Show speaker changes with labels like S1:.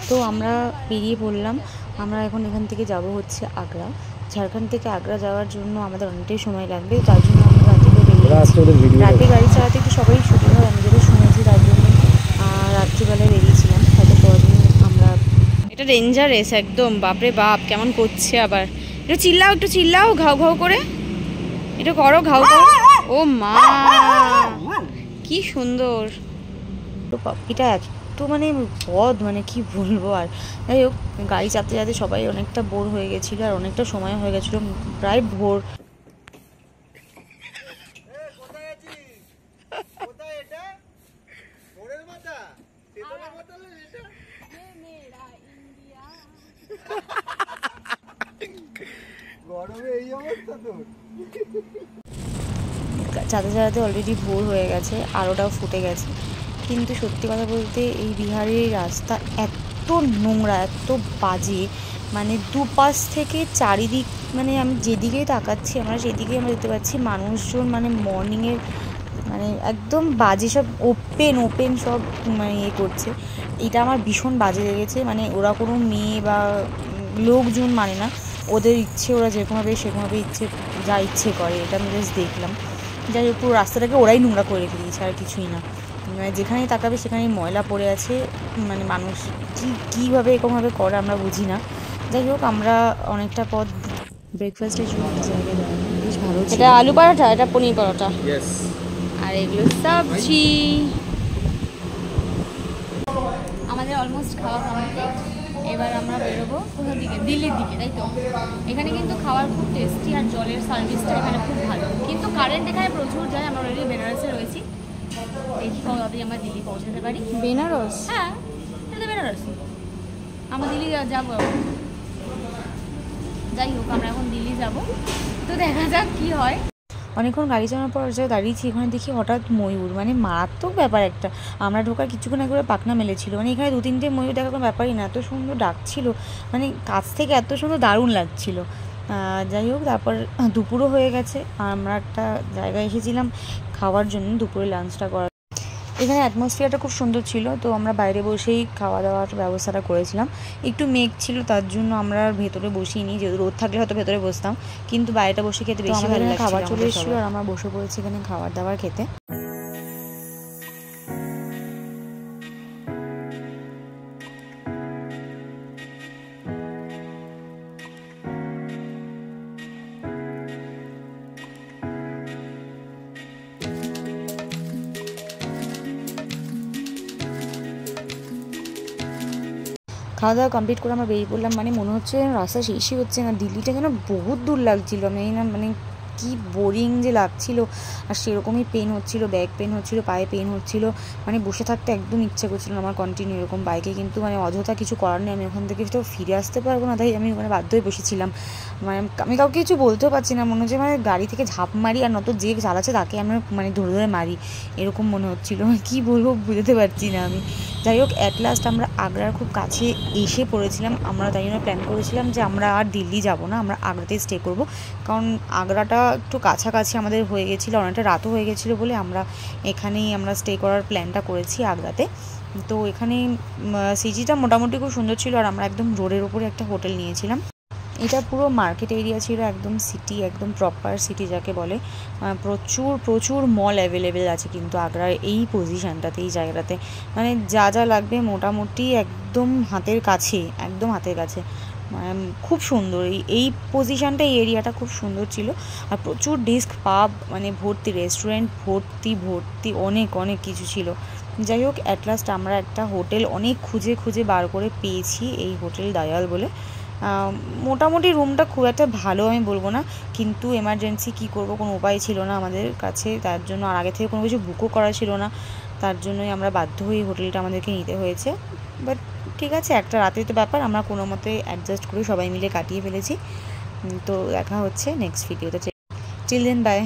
S1: তো আমরা বেরিয়ে পড়লাম। আমরা এখন এখান থেকে যাব হচ্ছে আগ্রা। ঝাড়খণ্ড থেকে আগ্রা যাওয়ার জন্য আমাদের অনেকটাই সময় লাগবে, তার জন্য আমরা রাতে রাতে গাড়ি চালাতে একটু সবাই সুবিধা হয়, আমি যেটা শুনেছি তার জন্য রাত্রিবেলায় বেরিয়েছিলাম। হয়তো পরদিন আমরা এটা ডেঞ্জারাস একদম, বাপরে বাপ কেমন করছে আবার। একটু চিল্লাও ঘাউ ঘাউ করে, এটা করো ঘাউ ঘাউ। ও মা কি সুন্দর পাখিটা, এত মানে বদ, মানে কি বলবো। আর যাই হোক, গাড়ি চাপতে চাপতে সবাই অনেকটা বোর হয়ে গেছিলো আর অনেকটা সময় হয়ে গেছিলো, প্রায় ভোর। চাঁদা চাঁদাতে অলরেডি ভোর হয়ে গেছে, আলোটাও ফুটে গেছে। কিন্তু সত্যি কথা বলতে এই বিহারের রাস্তা এত নোংরা, এত বাজে, মানে দুপাশ থেকে চারিদিক, মানে আমি যেদিকেই তাকাচ্ছি আমরা সেদিকেই আমরা দেখতে পাচ্ছি মানুষজন, মানে মর্নিংয়ের মানে একদম বাজে সব ওপেন সব মানে ইয়ে করছে। এটা আমার ভীষণ বাজে লেগেছে। মানে ওরা কোনো মেয়ে বা লোকজন মানে না, ওদের ইচ্ছে ওরা যেরকমভাবে সেরকমভাবে যা ইচ্ছে করে। এটা আমি জাস্ট দেখলাম। যাই হোক, পুরো রাস্তাটাকে ওরাই নোংরা করে রেখে দিয়েছে, আর কিছুই না। মানে যেখানেই তাকাবে সেখানেই ময়লা পড়ে আছে। মানে মানুষ কীভাবে এরকমভাবে করে আমরা বুঝি না। যাই হোক, আমরা অনেকটা পথ ব্রেকফাস্টের জন্য একটা জায়গায় দাঁড়ানো, বেশ ভালো ছিল। এটা আলু পরোটা, এটা পনির পরোটা, আর এগুলো সবজি। আমাদের অলমোস্ট খাওয়া কমপ্লিট। এবার আমরা বেরোবো কোথার দিকে, দিল্লির দিকে, তাই তো। এখানে কিন্তু খাবার খুব টেস্টি আর জলের সার্ভিসটা এখানে খুব ভালো, কিন্তু কারেন্ট এখানে প্রচুর যায়। আমরা অলরেডি বেনারসে রয়েছি, দেখি কত তাড়াতাড়ি আমরা দিল্লি পৌঁছাতে পারি। বেনারস? হ্যাঁ, এটা তো বেনারসই। আমরা দিল্লি যাবো। যাই হোক, আমরা এখন দিল্লি যাব, তো দেখা যাক কি হয়। অনেকক্ষণ গাড়ি চালানোর পর যা দাঁড়িয়েছি, এখানে দেখি হঠাৎ ময়ূর, মানে মারাত্মক ব্যাপার একটা। আমরা ঢোকার কিছুক্ষণ আগে পাখনা মেলেছিল, মানে এখানে 2-3টে ময়ূর দেখার কোনো ব্যাপারই না, এত সুন্দর ডাকছিল, মানে কাছ থেকে এত সুন্দর দারুণ লাগছিল। যাই হোক, তারপর দুপুরও হয়ে গেছে, আমরা একটা জায়গায় এসেছিলাম খাওয়ার জন্য দুপুরে লাঞ্চটা করার। এখানে অ্যাটমসফিয়ারটা খুব সুন্দর ছিল, তো আমরা বাইরে বসেই খাওয়া দাওয়ার ব্যবস্থাটা করেছিলাম। একটু মেঘ ছিল, তার জন্য আমরা ভেতরে বসিনি, যেহেতু রোদ থাকলে হয়তো ভেতরে বসতাম, কিন্তু বাইরেটা বসে খেতে বেশি ভালো লাগছিল। খাবার চলে এসেছিল আর আমরা বসে পড়েছি এখানে খাবার দাবার খেতে। খাওয়া দাওয়া কমপ্লিট করে আমরা বেরিয়ে পড়লাম। মানে মনে হচ্ছে রাস্তা শেষই হচ্ছে না, দিল্লিটা যেন বহুত দূর লাগছিলো। আমি না, মানে কি বোরিং যে লাগছিলো, আর সেরকমই পেন হচ্ছিলো, ব্যাক পেন হচ্ছিলো, পায়ে পেন হচ্ছিলো, মানে বসে থাকতে একদম ইচ্ছে করছিল না আমার কন্টিনিউ এরকম বাইকে। কিন্তু মানে অযথা কিছু করার নেই, আমি ওখান থেকে তো ফিরে আসতে পারবো না, তাই আমি ওখানে বাধ্য হয়ে বসেছিলাম। মানে আমি কাউকে কিছু বলতেও পারছি না, মনে হচ্ছে মানে গাড়ি থেকে ঝাঁপ মারি, আর নয়তো যে চালাচ্ছে তাকে আমরা মানে ধরে ধরে মারি, এরকম মনে হচ্ছিলো। কী বলবো বুঝতে পারছি না আমি। যাই হোক, অ্যাট লাস্ট আমরা আগ্রার খুব কাছে এসে পড়েছিলাম। আমরা তাই জন্য প্ল্যান করেছিলাম যে আমরা আর দিল্লি যাব না, আমরা আগ্রাতেই স্টে করব, কারণ আগ্রাটা একটু কাছাকাছি আমাদের হয়ে গেছিলো, অনেকটা রাতও হয়ে গেছিলো বলে আমরা এখানেই আমরা স্টে করার প্ল্যানটা করেছি আগ্রাতে। তো এখানে সিটিটা মোটামুটি খুব সুন্দর ছিল, আর আমরা একদম রোডের ওপরে একটা হোটেল নিয়েছিলাম। এটা পুরো মার্কেট এরিয়া ছিল, একদম সিটি, একদম প্রপার সিটি যাকে বলে। প্রচুর মল অ্যাভেলেবেল আছে কিন্তু আগ্রার এই পজিশানটাতে, এই জায়গাটাতে, মানে যা যা লাগবে মোটামুটি একদম হাতের কাছে, একদম হাতের কাছে। মানে খুব সুন্দর এই পজিশানটা, এই এরিয়াটা খুব সুন্দর ছিল। আর প্রচুর ডিস্ক পাব, মানে ভর্তি রেস্টুরেন্ট, ভর্তি অনেক কিছু ছিল। যাই হোক, অ্যাট লাস্ট আমরা একটা হোটেল অনেক খুঁজে বার করে পেয়েছি, এই হোটেল দয়াল বলে। মোটামুটি রুমটা খুব একটা ভালো আমি বলবো না, কিন্তু এমার্জেন্সি কী করবো, কোনো উপায় ছিল না আমাদের কাছে, তার জন্য আর আগে থেকে কোনো কিছু বুকও করা ছিল না, তার জন্যই আমরা বাধ্য হয়ে হোটেলটা আমাদেরকে নিতে হয়েছে। বাট ঠিক আছে, একটা রাতের তো ব্যাপার, আমরা কোনো মতে অ্যাডজাস্ট করে সবাই মিলে কাটিয়ে ফেলেছি। তো দেখা হচ্ছে নেক্সট ভিডিওতে। Till then, by.